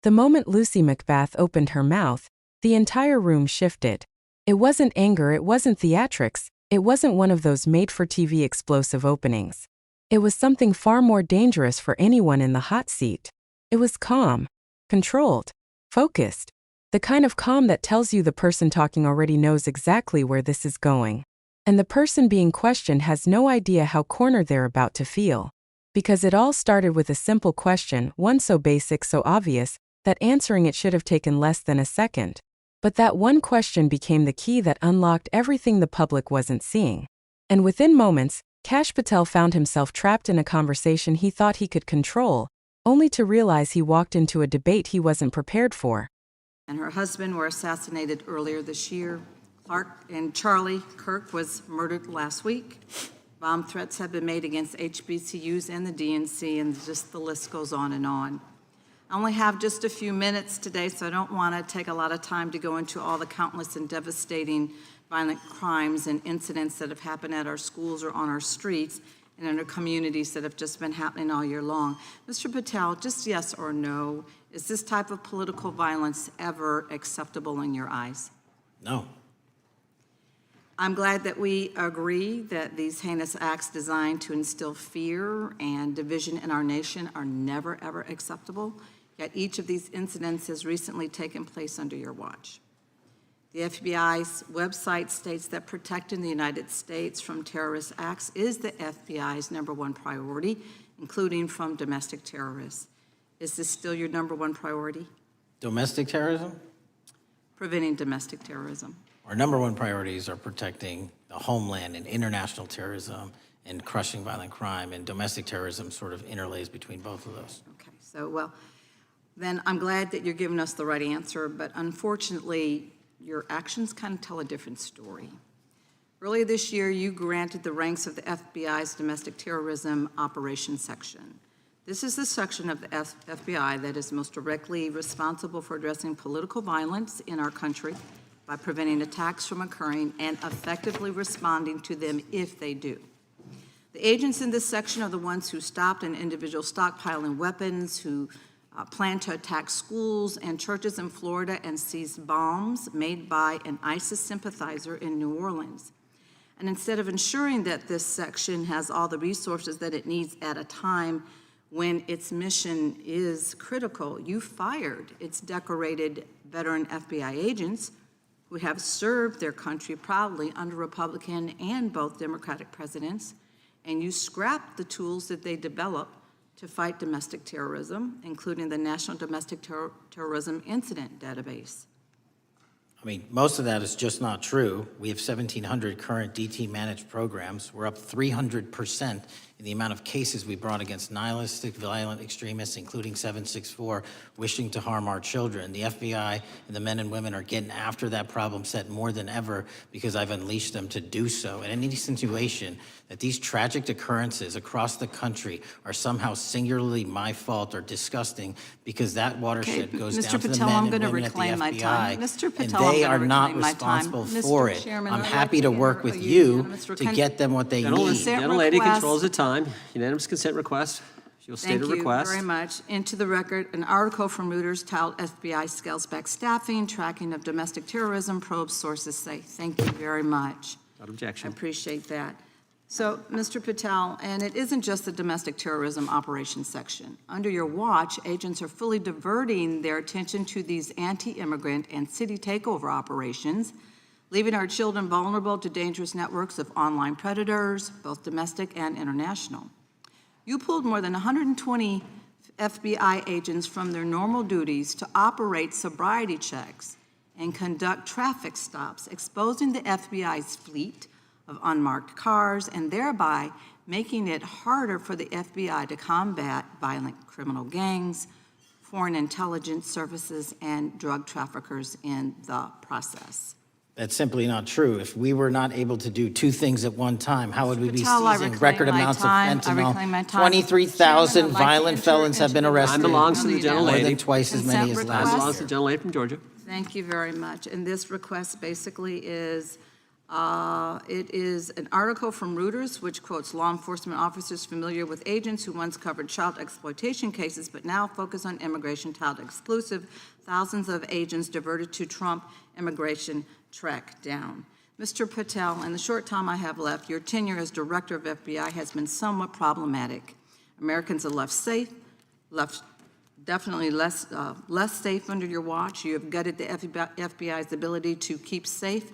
The moment Lucy McBath opened her mouth, the entire room shifted. It wasn't anger, it wasn't theatrics, it wasn't one of those made-for-TV explosive openings. It was something far more dangerous for anyone in the hot seat. It was calm, controlled, focused. The kind of calm that tells you the person talking already knows exactly where this is going. And the person being questioned has no idea how cornered they're about to feel. Because it all started with a simple question, one so basic, so obvious, that answering it should have taken less than a second. But that one question became the key that unlocked everything the public wasn't seeing. And within moments, Patel found himself trapped in a conversation he thought he could control, only to realize he walked into a debate he wasn't prepared for. And her husband were assassinated earlier this year. Clark and Charlie Kirk was murdered last week. Bomb threats have been made against HBCUs and the DNC, and just the list goes on and on. I only have just a few minutes today, so I don't want to take a lot of time to go into all the countless and devastating violent crimes and incidents that have happened at our schools or on our streets and in our communities that have just been happening all year long. Mr. Patel, just yes or no, is this type of political violence ever acceptable in your eyes? No. I'm glad that we agree that these heinous acts designed to instill fear and division in our nation are never, ever acceptable, yet each of these incidents has recently taken place under your watch. The FBI's website states that protecting the United States from terrorist acts is the FBI's #1 priority, including from domestic terrorists. Is this still your #1 priority? Domestic terrorism? Preventing domestic terrorism. Our #1 priorities are protecting the homeland and international terrorism and crushing violent crime, and domestic terrorism sort of interlays between both of those. Okay, so well, then I'm glad that you're giving us the right answer, but unfortunately, your actions kind of tell a different story. Earlier this year, you granted the ranks of the FBI's Domestic Terrorism Operations Section. This is the section of the FBI that is most directly responsible for addressing political violence in our country by preventing attacks from occurring and effectively responding to them if they do. The agents in this section are the ones who stopped an individual stockpiling weapons, who planned to attack schools and churches in Florida and seized bombs made by an ISIS sympathizer in New Orleans. And instead of ensuring that this section has all the resources that it needs at a time when its mission is critical, you fired its decorated veteran FBI agents who have served their country proudly under Republican and both Democratic presidents, and you scrapped the tools that they developed to fight domestic terrorism, including the National Domestic Terrorism Incident Database. I mean, most of that is just not true. We have 1,700 current DT-managed programs. We're up 300% in the amount of cases we brought against nihilistic, violent extremists, including 764, wishing to harm our children. The FBI and the men and women are getting after that problem set more than ever because I've unleashed them to do so. And any insinuation that these tragic occurrences across the country are somehow singularly my fault or disgusting because that watershed goes Mr. down to the Patel, men I'm and going to women at the reclaim my FBI, time. Mr. Patel, and they I'm are gonna not reclaim my time. responsible Mr. for it. Chairman, I'm I'd happy like to to work enter with a you unanimous to consent- get them what they need. Gentlelady request. controls the time. Unanimous consent request. She'll state a request. Thank you very much. Into the record, an article from Reuters titled FBI Scales Back Staffing, Tracking of Domestic Terrorism, Probes Sources Say. Thank you very much. Without I objection. appreciate that. So, Mr. Patel, and it isn't just the domestic terrorism operations section. Under your watch, agents are fully diverting their attention to these anti-immigrant and city takeover operations, leaving our children vulnerable to dangerous networks of online predators, both domestic and international. You pulled more than 120 FBI agents from their normal duties to operate sobriety checks and conduct traffic stops, exposing the FBI's fleet of unmarked cars and thereby making it harder for the FBI to combat violent criminal gangs, foreign intelligence services, and drug traffickers in the process. That's simply not true. If we were not able to do two things at one time, how would we be Patel, I seizing reclaim record my amounts of time. I reclaim my fentanyl? time. 23,000 Chairman, I'd like to violent enter felons have into been the arrested. Time belongs to the More gentlelady. than twice as many as Consent last Time request. belongs to the gentlelady from Georgia. Thank you very much. And this request basically is It is an article from Reuters which quotes law enforcement officers familiar with agents who once covered child exploitation cases but now focus on immigration child exclusive. Thousands of agents diverted to Trump immigration track down. Mr. Patel, in the short time I have left, your tenure as director of FBI has been somewhat problematic. Americans are left definitely less safe under your watch. You have gutted the FBI's ability to keep safe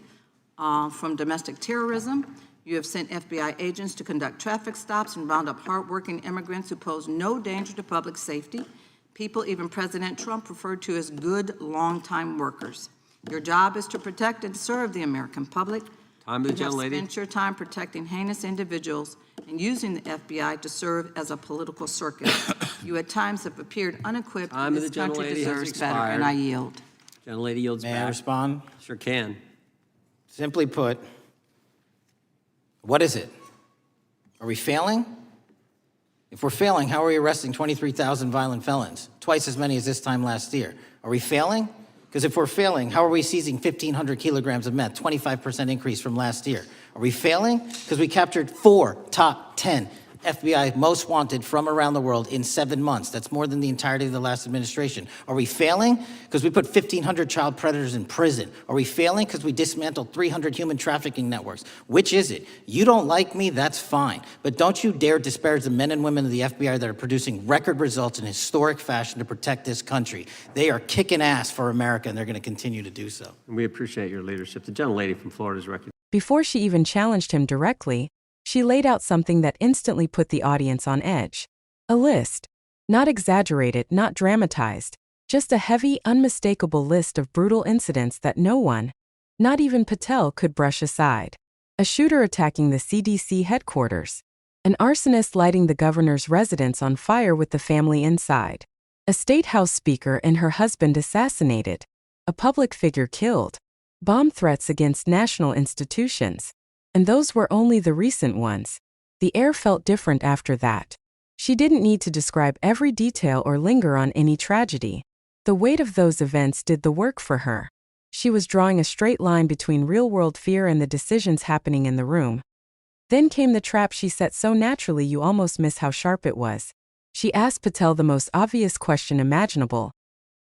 from domestic terrorism. You have sent FBI agents to conduct traffic stops and round up hardworking immigrants who pose no danger to public safety. People even President Trump referred to as good, long-time workers. Your job is to protect and serve the American public. Time to the You have gentlelady. spent your time protecting heinous individuals and using the FBI to serve as a political circus. You at times have appeared unequipped. Time and of this the country gentlelady has deserves better, and I expired. yield. Gentlelady yields May I back. respond? Sure can. Simply put, what is it? Are we failing? If we're failing, how are we arresting 23,000 violent felons? Twice as many as this time last year. Are we failing? Because if we're failing, how are we seizing 1,500 kilograms of meth, 25% increase from last year? Are we failing? Because we captured 4 top 10 FBI most wanted from around the world in 7 months. That's more than the entirety of the last administration. Are we failing? Because we put 1,500 child predators in prison. Are we failing? Because we dismantled 300 human trafficking networks. Which is it? You don't like me, that's fine. But don't you dare disparage the men and women of the FBI that are producing record results in historic fashion to protect this country. They are kicking ass for America, and they're going to continue to do so. And we appreciate your leadership. The gentlelady from Florida is recognized. Before she even challenged him directly, she laid out something that instantly put the audience on edge. A list. Not exaggerated, not dramatized. Just a heavy, unmistakable list of brutal incidents that no one, not even Patel, could brush aside. A shooter attacking the CDC headquarters. An arsonist lighting the governor's residence on fire with the family inside. A state house speaker and her husband assassinated. A public figure killed. Bomb threats against national institutions. And those were only the recent ones. The air felt different after that. She didn't need to describe every detail or linger on any tragedy. The weight of those events did the work for her. She was drawing a straight line between real-world fear and the decisions happening in the room. Then came the trap she set so naturally you almost miss how sharp it was. She asked Patel the most obvious question imaginable.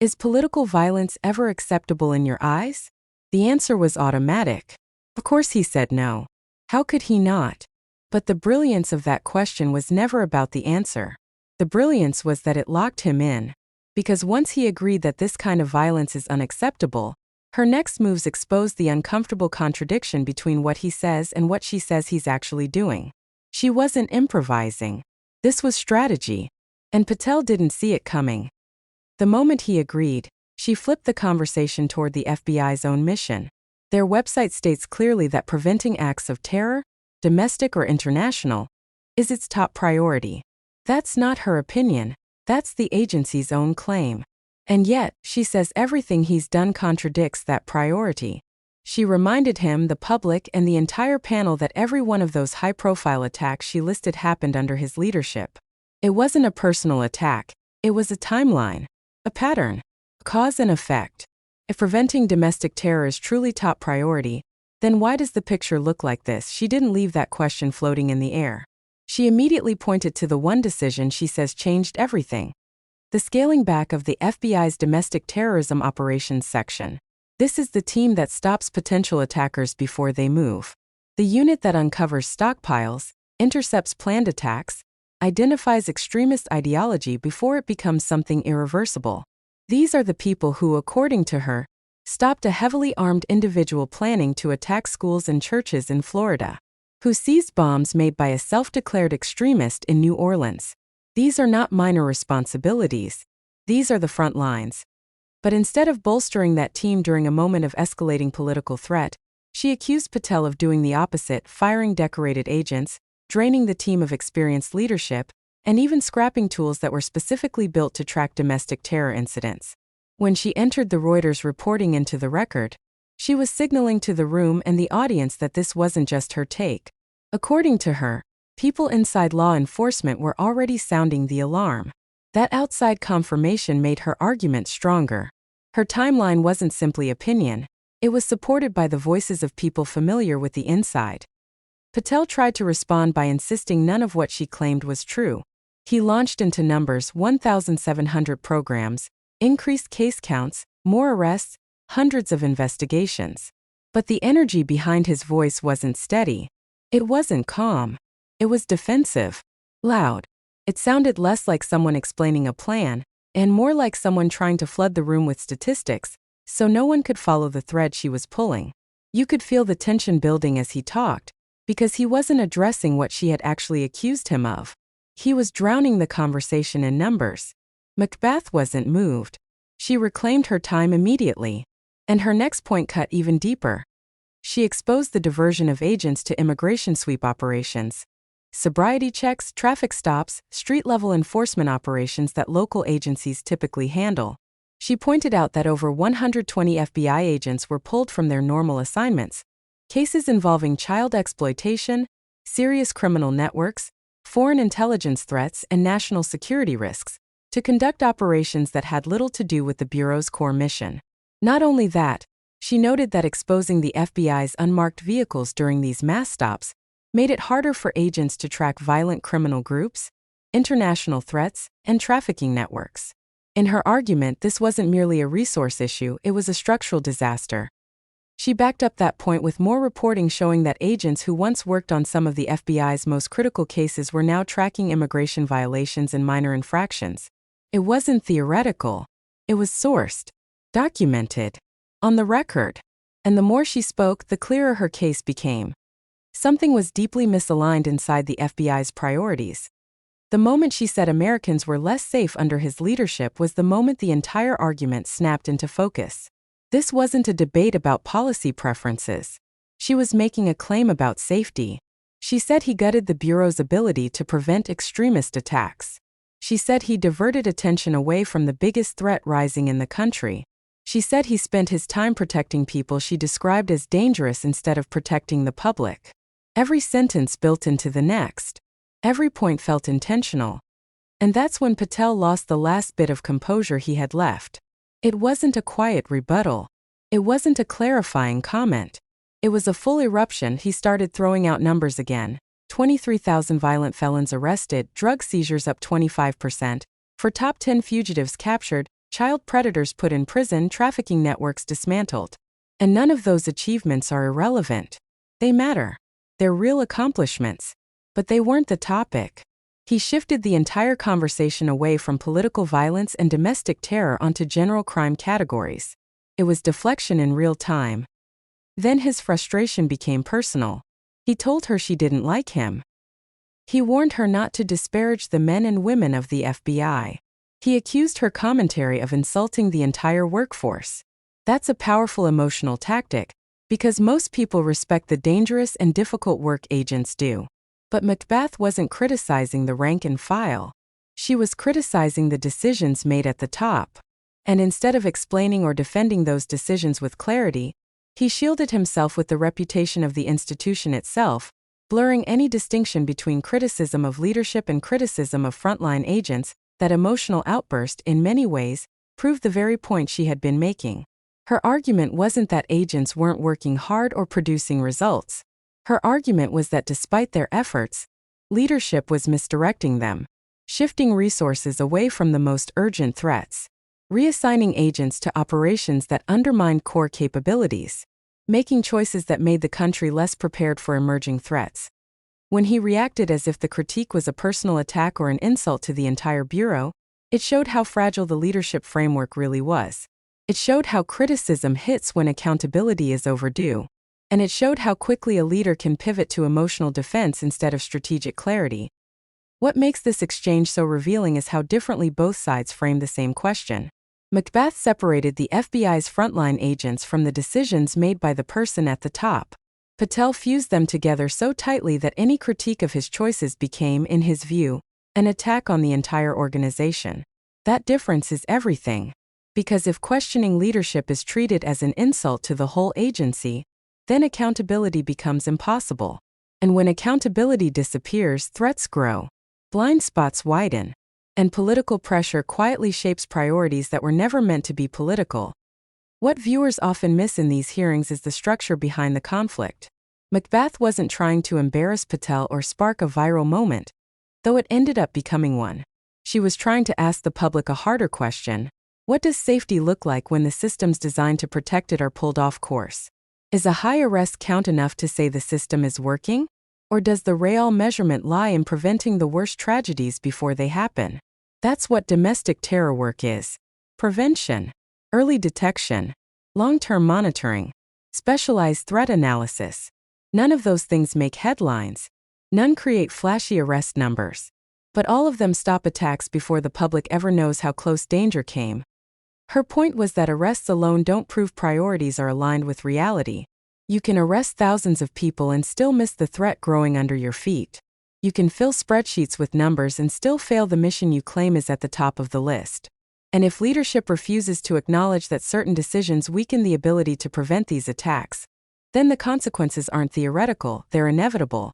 Is political violence ever acceptable in your eyes? The answer was automatic. Of course he said no. How could he not? But the brilliance of that question was never about the answer. The brilliance was that it locked him in. Because once he agreed that this kind of violence is unacceptable, her next moves exposed the uncomfortable contradiction between what he says and what she says he's actually doing. She wasn't improvising. This was strategy. And Patel didn't see it coming. The moment he agreed, she flipped the conversation toward the FBI's own mission. Their website states clearly that preventing acts of terror, domestic or international, is its top priority. That's not her opinion, that's the agency's own claim. And yet, she says everything he's done contradicts that priority. She reminded him, the public, and the entire panel that every one of those high-profile attacks she listed happened under his leadership. It wasn't a personal attack, it was a timeline, a pattern, cause and effect. If preventing domestic terror is truly top priority, then why does the picture look like this? She didn't leave that question floating in the air. She immediately pointed to the one decision she says changed everything. The scaling back of the FBI's domestic terrorism operations section. This is the team that stops potential attackers before they move. The unit that uncovers stockpiles, intercepts planned attacks, identifies extremist ideology before it becomes something irreversible. These are the people who, according to her, stopped a heavily armed individual planning to attack schools and churches in Florida, who seized bombs made by a self-declared extremist in New Orleans. These are not minor responsibilities. These are the front lines. But instead of bolstering that team during a moment of escalating political threat, she accused Patel of doing the opposite, firing decorated agents, draining the team of experienced leadership, and even scrapping tools that were specifically built to track domestic terror incidents. When she entered the Reuters reporting into the record, she was signaling to the room and the audience that this wasn't just her take. According to her, people inside law enforcement were already sounding the alarm. That outside confirmation made her argument stronger. Her timeline wasn't simply opinion, It was supported by the voices of people familiar with the inside. Patel tried to respond by insisting none of what she claimed was true. He launched into numbers: 1,700 programs, increased case counts, more arrests, hundreds of investigations. But the energy behind his voice wasn't steady. It wasn't calm. It was defensive, loud. It sounded less like someone explaining a plan, and more like someone trying to flood the room with statistics, so no one could follow the thread she was pulling. You could feel the tension building as he talked, because he wasn't addressing what she had actually accused him of. He was drowning the conversation in numbers. McBath wasn't moved. She reclaimed her time immediately. And her next point cut even deeper. She exposed the diversion of agents to immigration sweep operations. Sobriety checks, traffic stops, street-level enforcement operations that local agencies typically handle. She pointed out that over 120 FBI agents were pulled from their normal assignments. Cases involving child exploitation, serious criminal networks, foreign intelligence threats, and national security risks, to conduct operations that had little to do with the Bureau's core mission. Not only that, she noted that exposing the FBI's unmarked vehicles during these mass stops made it harder for agents to track violent criminal groups, international threats, and trafficking networks. In her argument, this wasn't merely a resource issue, it was a structural disaster. She backed up that point with more reporting showing that agents who once worked on some of the FBI's most critical cases were now tracking immigration violations and minor infractions. It wasn't theoretical. It was sourced, documented, on the record. And the more she spoke, the clearer her case became. Something was deeply misaligned inside the FBI's priorities. The moment she said Americans were less safe under his leadership was the moment the entire argument snapped into focus. This wasn't a debate about policy preferences. She was making a claim about safety. She said he gutted the Bureau's ability to prevent extremist attacks. She said he diverted attention away from the biggest threat rising in the country. She said he spent his time protecting people she described as dangerous instead of protecting the public. Every sentence built into the next. Every point felt intentional. And that's when Patel lost the last bit of composure he had left. It wasn't a quiet rebuttal. It wasn't a clarifying comment. It was a full eruption. He started throwing out numbers again. 23,000 violent felons arrested, drug seizures up 25%, for top 10 fugitives captured, child predators put in prison, trafficking networks dismantled. And none of those achievements are irrelevant. They matter. They're real accomplishments. But they weren't the topic. He shifted the entire conversation away from political violence and domestic terror onto general crime categories. It was deflection in real time. Then his frustration became personal. He told her she didn't like him. He warned her not to disparage the men and women of the FBI. He accused her commentary of insulting the entire workforce. That's a powerful emotional tactic, because most people respect the dangerous and difficult work agents do. But McBath wasn't criticizing the rank and file. She was criticizing the decisions made at the top. And instead of explaining or defending those decisions with clarity, he shielded himself with the reputation of the institution itself, blurring any distinction between criticism of leadership and criticism of frontline agents. That emotional outburst, in many ways, proved the very point she had been making. Her argument wasn't that agents weren't working hard or producing results. Her argument was that despite their efforts, leadership was misdirecting them, shifting resources away from the most urgent threats, reassigning agents to operations that undermined core capabilities, making choices that made the country less prepared for emerging threats. When he reacted as if the critique was a personal attack or an insult to the entire Bureau, it showed how fragile the leadership framework really was. It showed how criticism hits when accountability is overdue. And it showed how quickly a leader can pivot to emotional defense instead of strategic clarity. What makes this exchange so revealing is how differently both sides framed the same question. McBath separated the FBI's frontline agents from the decisions made by the person at the top. Patel fused them together so tightly that any critique of his choices became, in his view, an attack on the entire organization. That difference is everything. Because if questioning leadership is treated as an insult to the whole agency, then accountability becomes impossible. And when accountability disappears, threats grow, blind spots widen, and political pressure quietly shapes priorities that were never meant to be political. What viewers often miss in these hearings is the structure behind the conflict. McBath wasn't trying to embarrass Patel or spark a viral moment, though it ended up becoming one. She was trying to ask the public a harder question. What does safety look like when the systems designed to protect it are pulled off course? Is a high arrest count enough to say the system is working? Or does the real measurement lie in preventing the worst tragedies before they happen? That's what domestic terror work is. Prevention, early detection, long-term monitoring, specialized threat analysis. None of those things make headlines. None create flashy arrest numbers. But all of them stop attacks before the public ever knows how close danger came. Her point was that arrests alone don't prove priorities are aligned with reality. You can arrest thousands of people and still miss the threat growing under your feet. You can fill spreadsheets with numbers and still fail the mission you claim is at the top of the list. And if leadership refuses to acknowledge that certain decisions weaken the ability to prevent these attacks, then the consequences aren't theoretical, they're inevitable.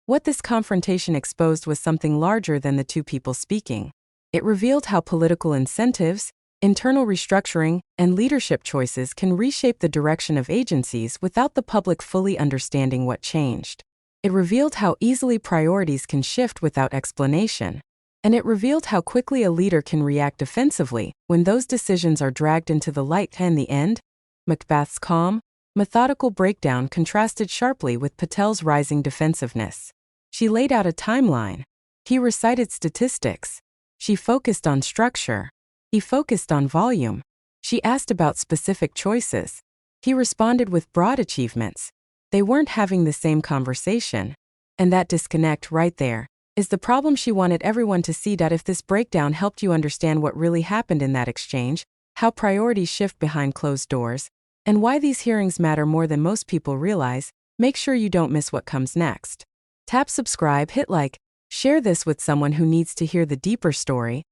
What this confrontation exposed was something larger than the two people speaking. It revealed how political incentives, internal restructuring, and leadership choices can reshape the direction of agencies without the public fully understanding what changed. It revealed how easily priorities can shift without explanation. And it revealed how quickly a leader can react defensively when those decisions are dragged into the light. In the end, McBath's calm, methodical breakdown contrasted sharply with Patel's rising defensiveness. She laid out a timeline. He recited statistics. She focused on structure. He focused on volume. She asked about specific choices. He responded with broad achievements. They weren't having the same conversation. And that disconnect right there is the problem she wanted everyone to see. If this breakdown helped you understand what really happened in that exchange, how priorities shift behind closed doors, and why these hearings matter more than most people realize, make sure you don't miss what comes next. Tap subscribe, hit like, share this with someone who needs to hear the deeper story,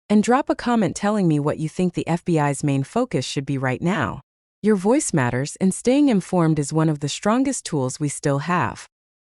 and drop a comment telling me what you think the FBI's main focus should be right now. Your voice matters, and staying informed is one of the strongest tools we still have.